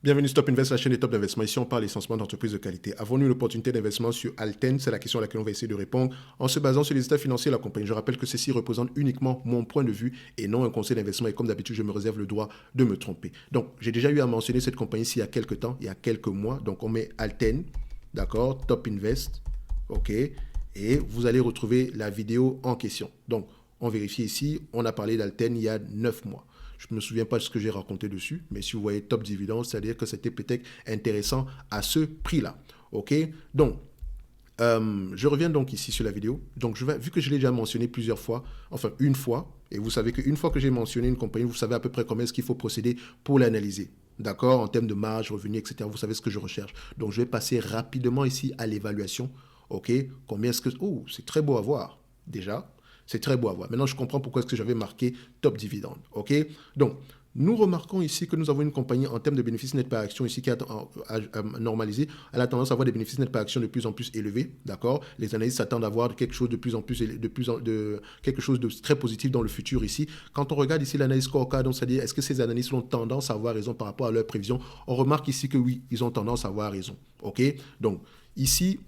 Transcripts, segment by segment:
Bienvenue sur Top Invest, la chaîne des top d'investissement. Ici, on parle essentiellement d'entreprises de qualité. Avons-nous une opportunité d'investissement sur Alten? C'est la question à laquelle on va essayer de répondre en se basant sur les états financiers de la compagnie. Je rappelle que ceci représente uniquement mon point de vue et non un conseil d'investissement. Et comme d'habitude, je me réserve le droit de me tromper. Donc, j'ai déjà eu à mentionner cette compagnie ici il y a quelques temps, il y a quelques mois. Donc, on met Alten, d'accord, Top Invest, ok, et vous allez retrouver la vidéo en question. Donc, on vérifie ici, on a parlé d'Alten il y a 9 mois. Je ne me souviens pas de ce que j'ai raconté dessus, mais si vous voyez top dividende, c'est-à-dire que c'était peut-être intéressant à ce prix-là. OK? Donc, je reviens donc ici sur la vidéo. Donc, vu que je l'ai déjà mentionné plusieurs fois, enfin une fois, et vous savez qu'une fois que j'ai mentionné une compagnie, vous savez à peu près combien est-ce qu'il faut procéder pour l'analyser. D'accord? En termes de marge, revenus, etc. Vous savez ce que je recherche. Donc, je vais passer rapidement ici à l'évaluation. OK? Combien est-ce que... Oh, c'est très beau à voir, déjà. C'est très beau à voir. Maintenant, je comprends pourquoi est-ce que j'avais marqué top dividende. OK? Donc, nous remarquons ici que nous avons une compagnie en termes de bénéfices nets par action ici qui a normalisé. Elle a tendance à avoir des bénéfices nets par action de plus en plus élevés. D'accord? Les analystes s'attendent à avoir quelque chose de plus en plus, quelque chose de très positif dans le futur ici. Quand on regarde ici l'analyse scorecard, donc c'est-à-dire est-ce que ces analystes ont tendance à avoir raison par rapport à leurs prévisions, on remarque ici que oui, ils ont tendance à avoir raison. OK? Donc, ici,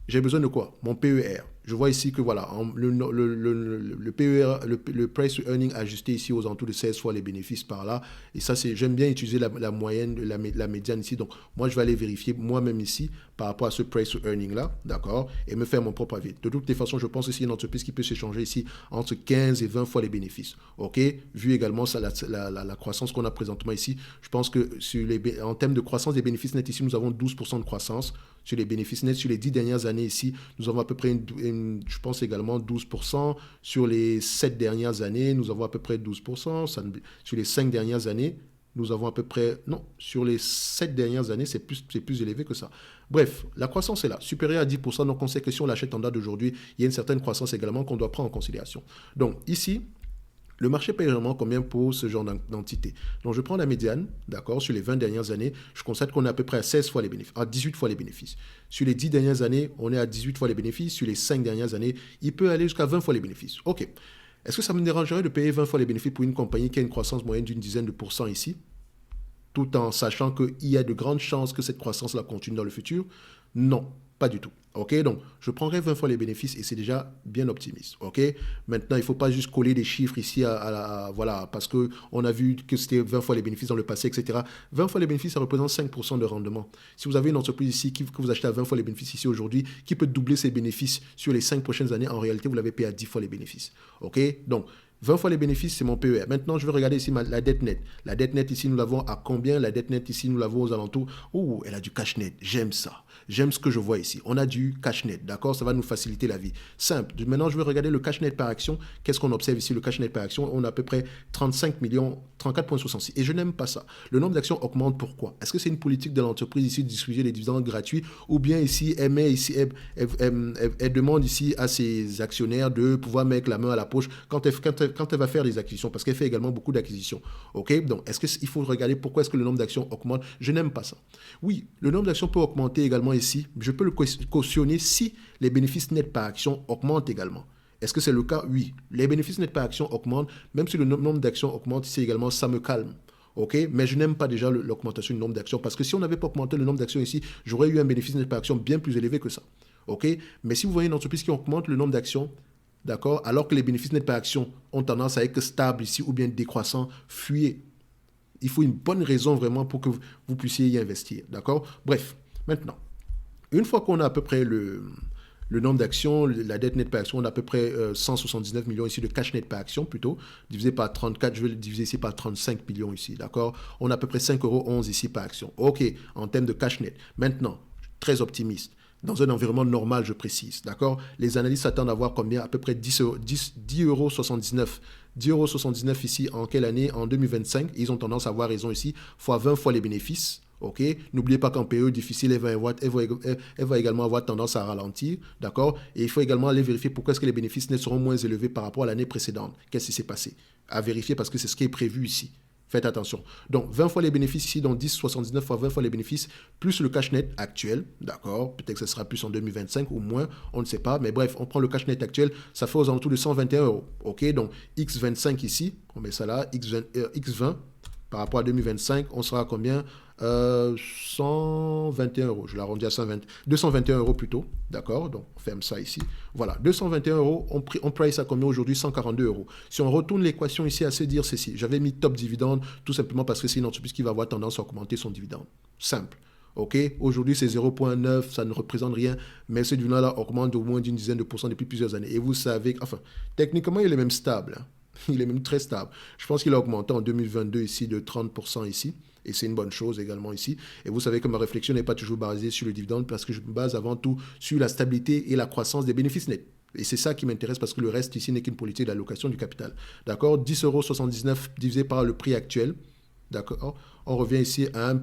j'ai besoin de quoi? Mon PER. Je vois ici que voilà, le PER, le price to earning ajusté ici aux alentours de 16 fois les bénéfices par là. Et ça, j'aime bien utiliser la moyenne, la médiane ici. Donc, moi, je vais aller vérifier moi-même ici par rapport à ce price to earning là, d'accord, et me faire mon propre avis. De toutes les façons, je pense ici une entreprise qui peut s'échanger ici entre 15 et 20 fois les bénéfices. OK? Vu également ça, la croissance qu'on a présentement ici, je pense que en termes de croissance des bénéfices nets ici, nous avons 12% de croissance sur les bénéfices nets. Sur les 10 dernières années ici, nous avons à peu près, je pense également 12%. Sur les 7 dernières années, nous avons à peu près 12%. Sur les 5 dernières années, nous avons à peu près... Non, sur les 7 dernières années, c'est plus élevé que ça. Bref, la croissance est là, supérieure à 10%. Donc, on sait que si on l'achète en date d'aujourd'hui, il y a une certaine croissance également qu'on doit prendre en considération. Donc, ici, le marché paye vraiment combien pour ce genre d'entité? Donc, je prends la médiane, d'accord, sur les 20 dernières années, je constate qu'on est à peu près à 16 fois les bénéfices, à 18 fois les bénéfices. Sur les 10 dernières années, on est à 18 fois les bénéfices. Sur les 5 dernières années, il peut aller jusqu'à 20 fois les bénéfices. OK. Est-ce que ça me dérangerait de payer 20 fois les bénéfices pour une compagnie qui a une croissance moyenne d'une dizaine de pourcents ici, tout en sachant qu'il y a de grandes chances que cette croissance-là continue dans le futur? Non, pas du tout. OK, donc je prendrai 20 fois les bénéfices et c'est déjà bien optimiste. OK, maintenant il ne faut pas juste coller des chiffres ici voilà, parce qu'on a vu que c'était 20 fois les bénéfices dans le passé, etc. 20 fois les bénéfices, ça représente 5% de rendement. Si vous avez une entreprise ici que vous achetez à 20 fois les bénéfices ici aujourd'hui, qui peut doubler ses bénéfices sur les 5 prochaines années, en réalité vous l'avez payé à 10 fois les bénéfices. OK, donc 20 fois les bénéfices, c'est mon PER. Maintenant, je vais regarder ici la dette nette. La dette nette ici, nous l'avons à combien? La dette nette ici, nous l'avons aux alentours. Oh, elle a du cash net. J'aime ça. J'aime ce que je vois ici. On a du cash net, d'accord? Ça va nous faciliter la vie. Simple. Maintenant, je vais regarder le cash net par action. Qu'est-ce qu'on observe ici? Le cash net par action, on a à peu près 35 millions, 34,66. Et je n'aime pas ça. Le nombre d'actions augmente. Pourquoi? Est-ce que c'est une politique de l'entreprise ici de distribuer les dividendes gratuits ou bien ici, elle demande ici à ses actionnaires de pouvoir mettre la main à la poche quand elle va faire des acquisitions, parce qu'elle fait également beaucoup d'acquisitions. OK? Donc, est-ce qu'il faut regarder pourquoi est-ce que le nombre d'actions augmente? Je n'aime pas ça. Oui, le nombre d'actions peut augmenter également ici. Je peux le cautionner si les bénéfices nets par action augmentent également. Est-ce que c'est le cas? Oui. Les bénéfices nets par action augmentent. Même si le nombre d'actions augmente ici également, ça me calme. OK? Mais je n'aime pas déjà l'augmentation du nombre d'actions, parce que si on n'avait pas augmenté le nombre d'actions ici, j'aurais eu un bénéfice net par action bien plus élevé que ça. OK? Mais si vous voyez une entreprise qui augmente le nombre d'actions, d'accord, alors que les bénéfices nets par action ont tendance à être stables ici ou bien décroissants, fuyez. Il faut une bonne raison vraiment pour que vous puissiez y investir. D'accord? Bref, maintenant, une fois qu'on a à peu près le nombre d'actions, la dette nette par action, on a à peu près 179 millions ici de cash net par action plutôt, divisé par 34, je vais le diviser ici par 35 millions ici, d'accord? On a à peu près 5,11 € ici par action. OK, en termes de cash net. Maintenant, très optimiste. Dans un environnement normal, je précise, d'accord? Les analystes s'attendent à voir combien? À peu près 10,79 €. 10,79 € ici, en quelle année? En 2025. Ils ont tendance à avoir raison ici, fois 20 fois les bénéfices. OK? N'oubliez pas qu'en période difficile, elle va également avoir tendance à ralentir. D'accord? Et il faut également aller vérifier pourquoi est-ce que les bénéfices nets seront moins élevés par rapport à l'année précédente. Qu'est-ce qui s'est passé? À vérifier parce que c'est ce qui est prévu ici. Faites attention. Donc, 20 fois les bénéfices ici, donc 10,79 fois 20 fois les bénéfices, plus le cash net actuel, d'accord? Peut-être que ce sera plus en 2025 ou moins, on ne sait pas. Mais bref, on prend le cash net actuel, ça fait aux alentours de 121 €. OK? Donc, X25 ici, on met ça là, X20, par rapport à 2025, on sera à combien 121 euros. Je l'arrondis à 221 euros plutôt. D'accord? Donc, on ferme ça ici. Voilà, 221 euros. On price à combien aujourd'hui? 142 euros. Si on retourne l'équation ici à se dire ceci, j'avais mis top dividende tout simplement parce que c'est une entreprise qui va avoir tendance à augmenter son dividende. Simple. OK, aujourd'hui c'est 0,9, ça ne représente rien, mais ce dividende-là augmente d'au moins d'une dizaine de pourcents depuis plusieurs années. Et vous savez, enfin, techniquement, il est même stable. Hein. Il est même très stable. Je pense qu'il a augmenté en 2022 ici de 30% ici. Et c'est une bonne chose également ici. Et vous savez que ma réflexion n'est pas toujours basée sur le dividende parce que je me base avant tout sur la stabilité et la croissance des bénéfices nets. Et c'est ça qui m'intéresse parce que le reste ici n'est qu'une politique d'allocation du capital. D'accord, 10,79 € divisé par le prix actuel. D'accord, on revient ici à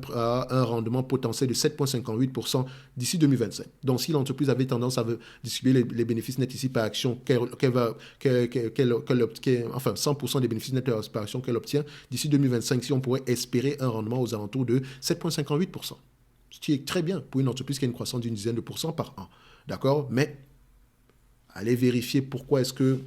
un rendement potentiel de 7,58% d'ici 2025. Donc, si l'entreprise avait tendance à distribuer les bénéfices nets ici par action, enfin 100% des bénéfices nets par action qu'elle obtient, d'ici 2025, si on pourrait espérer un rendement aux alentours de 7,58%. Ce qui est très bien pour une entreprise qui a une croissance d'une dizaine de pourcents par an. D'accord, mais allez vérifier pourquoi est-ce que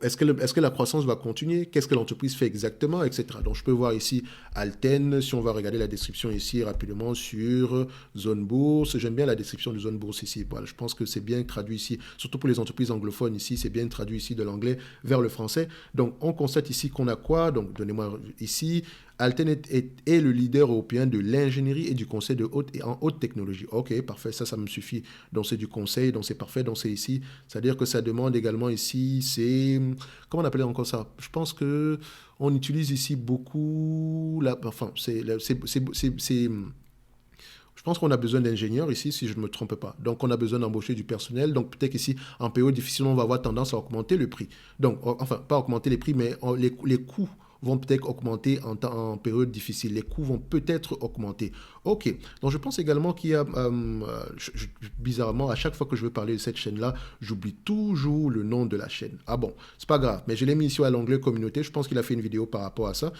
est-ce que la croissance va continuer? Qu'est-ce que l'entreprise fait exactement, etc. Donc, je peux voir ici Alten, si on va regarder la description ici rapidement sur Zone Bourse. J'aime bien la description de Zone Bourse ici. Voilà, je pense que c'est bien traduit ici, surtout pour les entreprises anglophones ici, c'est bien traduit ici de l'anglais vers le français. Donc, on constate ici qu'on a quoi? Donc, donnez-moi ici. Alten est le leader européen de l'ingénierie et du conseil en haute technologie. Ok, parfait, ça me suffit. Donc, c'est du conseil, donc c'est parfait. Donc, c'est ici. C'est-à-dire que ça demande également ici, c'est... Comment on appelait encore ça? Je pense que on utilise ici beaucoup... Je pense qu'on a besoin d'ingénieurs ici, si je ne me trompe pas. Donc, on a besoin d'embaucher du personnel. Donc, peut-être qu'ici, en période difficile, on va avoir tendance à augmenter le prix. Donc, enfin, pas augmenter les prix, mais les coûts vont peut-être augmenter en période difficile. Les coûts vont peut-être augmenter. OK. Donc, je pense également qu'il y a, bizarrement, à chaque fois que je veux parler de cette chaîne-là, j'oublie toujours le nom de la chaîne. Ah bon, c'est pas grave. Mais je l'ai mis ici à l'onglet communauté. Je pense qu'il a fait une vidéo par rapport à ça.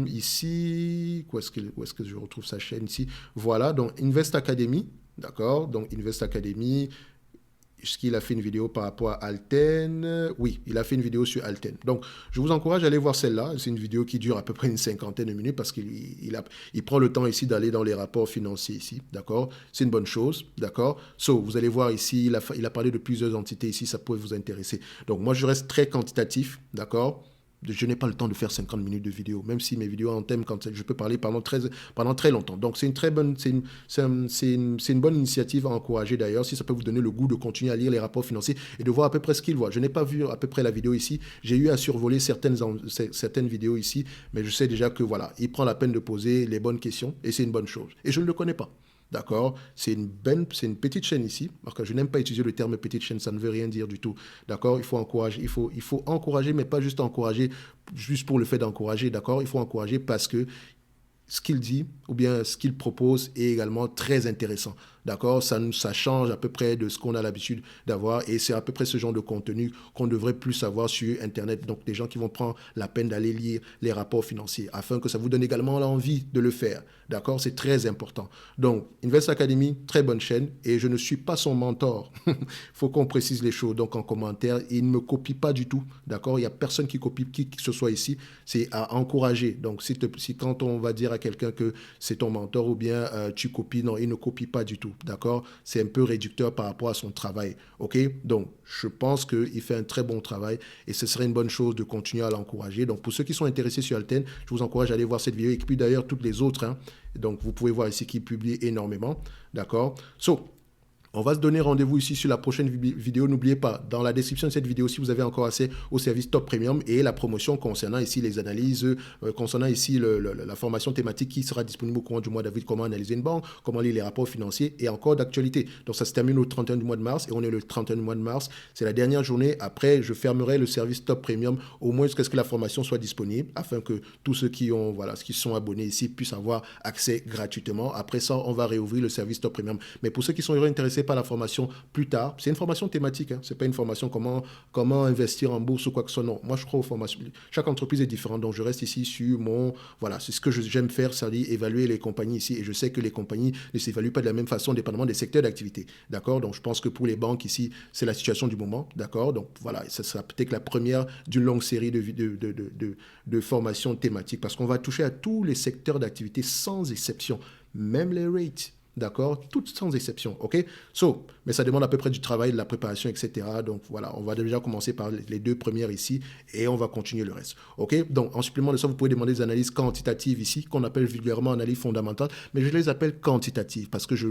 Ici, où est-ce que je retrouve sa chaîne ici? Voilà, donc Invest Academy. D'accord. Donc, Invest Academy. Est-ce qu'il a fait une vidéo par rapport à Alten? Oui, il a fait une vidéo sur Alten. Donc, je vous encourage à aller voir celle-là. C'est une vidéo qui dure à peu près une cinquantaine de minutes parce qu'il prend le temps ici d'aller dans les rapports financiers ici. D'accord? C'est une bonne chose. D'accord? Vous allez voir ici, il a parlé de plusieurs entités ici. Ça pourrait vous intéresser. Donc, moi, je reste très quantitatif. D'accord? Je n'ai pas le temps de faire 50 minutes de vidéo, même si mes vidéos en thème, quand je peux parler pendant très longtemps. Donc, c'est une très bonne, c'est une bonne initiative à encourager d'ailleurs, si ça peut vous donner le goût de continuer à lire les rapports financiers et de voir à peu près ce qu'il voit. Je n'ai pas vu à peu près la vidéo ici. J'ai eu à survoler certaines vidéos ici, mais je sais déjà que voilà, il prend la peine de poser les bonnes questions et c'est une bonne chose. Et je ne le connais pas. D'accord? C'est une petite chaîne ici. Alors que je n'aime pas utiliser le terme petite chaîne, ça ne veut rien dire du tout. D'accord? Il faut encourager, il faut encourager, mais pas juste encourager, juste pour le fait d'encourager. D'accord? Il faut encourager parce que ce qu'il dit ou bien ce qu'il propose est également très intéressant. D'accord? Ça change à peu près de ce qu'on a l'habitude d'avoir et c'est à peu près ce genre de contenu qu'on devrait plus avoir sur Internet. Donc, des gens qui vont prendre la peine d'aller lire les rapports financiers afin que ça vous donne également l'envie de le faire. D'accord? C'est très important. Donc, Invest Academy, très bonne chaîne et je ne suis pas son mentor. Il faut qu'on précise les choses. Donc, en commentaire, il ne me copie pas du tout. D'accord? Il n'y a personne qui copie qui que ce soit ici. C'est à encourager. Donc, si quand on va dire à quelqu'un que c'est ton mentor ou bien tu copies, non, il ne copie pas du tout. D'accord? C'est un peu réducteur par rapport à son travail. OK? Donc, je pense qu'il fait un très bon travail et ce serait une bonne chose de continuer à l'encourager. Donc, pour ceux qui sont intéressés sur Alten, je vous encourage à aller voir cette vidéo et puis d'ailleurs toutes les autres. Hein. Donc, vous pouvez voir ici qu'il publie énormément. D'accord? On va se donner rendez-vous ici sur la prochaine vidéo. N'oubliez pas, dans la description de cette vidéo, si vous avez encore accès au service Top Premium et la promotion concernant ici les analyses, concernant ici la formation thématique qui sera disponible au courant du mois d'avril, comment analyser une banque, comment lire les rapports financiers et encore d'actualité. Donc ça se termine au 31 du mois de mars et on est le 31 du mois de mars. C'est la dernière journée. Après, je fermerai le service Top Premium au moins jusqu'à ce que la formation soit disponible afin que tous ceux qui sont abonnés ici puissent avoir accès gratuitement. Après ça, on va réouvrir le service Top Premium. Mais pour ceux qui sont intéressés pas la formation plus tard. C'est une formation thématique, hein. C'est pas une formation comment investir en bourse ou quoi que ce soit. Non, moi je crois aux formations. Chaque entreprise est différente, donc je reste ici sur voilà, c'est ce que j'aime faire, c'est-à-dire évaluer les compagnies ici. Et je sais que les compagnies ne s'évaluent pas de la même façon, dépendamment des secteurs d'activité. D'accord? Donc je pense que pour les banques ici, c'est la situation du moment. D'accord? Donc voilà, ça sera peut-être la première d'une longue série de formations thématiques parce qu'on va toucher à tous les secteurs d'activité sans exception, même les rates. D'accord? Toutes sans exception. OK? Mais ça demande à peu près du travail, de la préparation, etc. Donc voilà, on va déjà commencer par les 2 premières ici et on va continuer le reste. OK? Donc en supplément de ça, vous pouvez demander des analyses quantitatives ici, qu'on appelle vulgairement analyse fondamentale, mais je les appelle quantitatives parce que je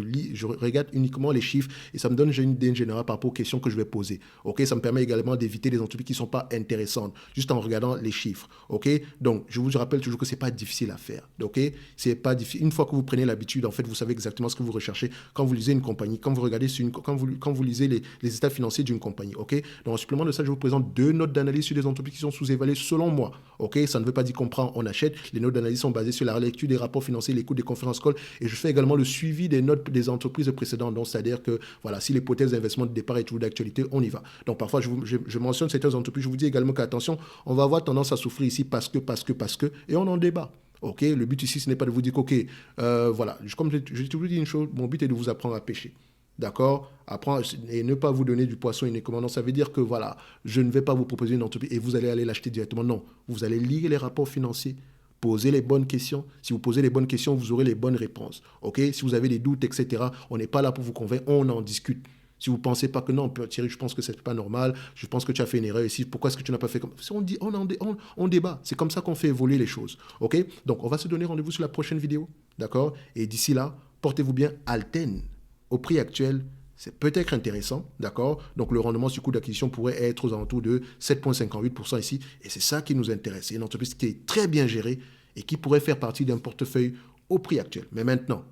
regarde uniquement les chiffres et ça me donne une idée générale par rapport aux questions que je vais poser. OK? Ça me permet également d'éviter des entreprises qui ne sont pas intéressantes, juste en regardant les chiffres. OK? Donc je vous rappelle toujours que ce n'est pas difficile à faire. OK? C'est pas difficile. Une fois que vous prenez l'habitude, en fait, vous savez exactement ce que vous recherchez quand vous lisez une compagnie, quand vous regardez quand vous lisez les états financiers d'une compagnie. OK? Donc en supplément de ça, je vous présente 2 notes d'analyse sur des entreprises qui sont sous-évaluées selon moi. OK? Ça ne veut pas dire qu'on prend, on achète. Les notes d'analyse sont basées sur la lecture des rapports financiers, l'écoute des conférences calls et je fais également le suivi des notes des entreprises précédentes. Donc c'est-à-dire que voilà, si l'hypothèse d'investissement de départ est toujours d'actualité, on y va. Donc parfois je mentionne certaines entreprises, je vous dis également qu'attention, on va avoir tendance à souffrir ici parce que et on en débat. OK, le but ici, ce n'est pas de vous dire qu'OK, voilà, comme j'ai toujours dit une chose, mon but est de vous apprendre à pêcher. D'accord? Apprendre et ne pas vous donner du poisson uniquement. Non, ça veut dire que voilà, je ne vais pas vous proposer une entreprise et vous allez aller l'acheter directement. Non, vous allez lire les rapports financiers, poser les bonnes questions. Si vous posez les bonnes questions, vous aurez les bonnes réponses. OK? Si vous avez des doutes, etc., on n'est pas là pour vous convaincre, on en discute. Si vous ne pensez pas que non, Thierry, je pense que ce n'est pas normal, je pense que tu as fait une erreur ici, pourquoi est-ce que tu n'as pas fait comme ça? On débat, c'est comme ça qu'on fait évoluer les choses. OK? Donc, on va se donner rendez-vous sur la prochaine vidéo. D'accord? Et d'ici là, portez-vous bien. Alten, au prix actuel, c'est peut-être intéressant. D'accord? Donc, le rendement sur coût d'acquisition pourrait être aux alentours de 7,58% ici. Et c'est ça qui nous intéresse. C'est une entreprise qui est très bien gérée et qui pourrait faire partie d'un portefeuille au prix actuel. Mais maintenant,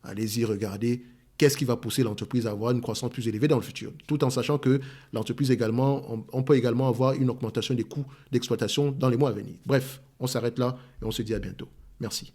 allez-y, regardez. Qu'est-ce qui va pousser l'entreprise à avoir une croissance plus élevée dans le futur? Tout en sachant que l'entreprise également, on peut également avoir une augmentation des coûts d'exploitation dans les mois à venir. Bref, on s'arrête là et on se dit à bientôt. Merci.